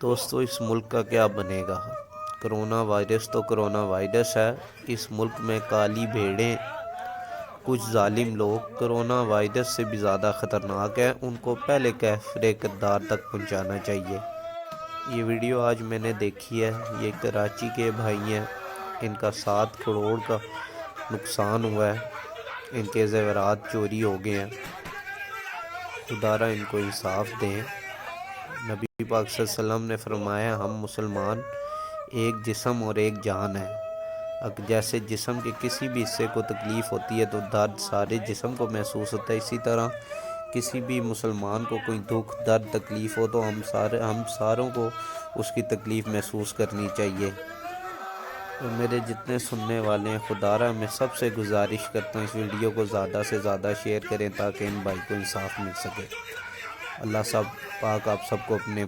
دوستو اس ملک کا کیا بنے گا؟ کرونا وائرس تو کرونا وائرس ہے، اس ملک میں کالی بھیڑیں، کچھ ظالم لوگ کرونا وائرس سے بھی زیادہ خطرناک ہیں، ان کو پہلے کیفر کردار تک پہنچانا چاہیے۔ یہ ویڈیو آج میں نے دیکھی ہے، یہ کراچی کے بھائی ہیں، ان کا 7 کروڑ کا نقصان ہوا ہے، ان کے زیورات چوری ہو گئے ہیں، خدا را ان کو انصاف دیں۔ نبی پاک صلی اللہ علیہ وسلم نے فرمایا ہم مسلمان ایک جسم اور ایک جان ہے، جیسے جسم کے کسی بھی حصے کو تکلیف ہوتی ہے تو درد سارے جسم کو محسوس ہوتا ہے، اسی طرح کسی بھی مسلمان کو کوئی دکھ درد تکلیف ہو تو ہم ساروں کو اس کی تکلیف محسوس کرنی چاہیے۔ تو میرے جتنے سننے والے ہیں، خدا را میں سب سے گزارش کرتا ہوں اس ویڈیو کو زیادہ سے زیادہ شیئر کریں تاکہ ان بھائی کو انصاف مل سکے۔ اللہ سب پاک آپ سب کو اپنے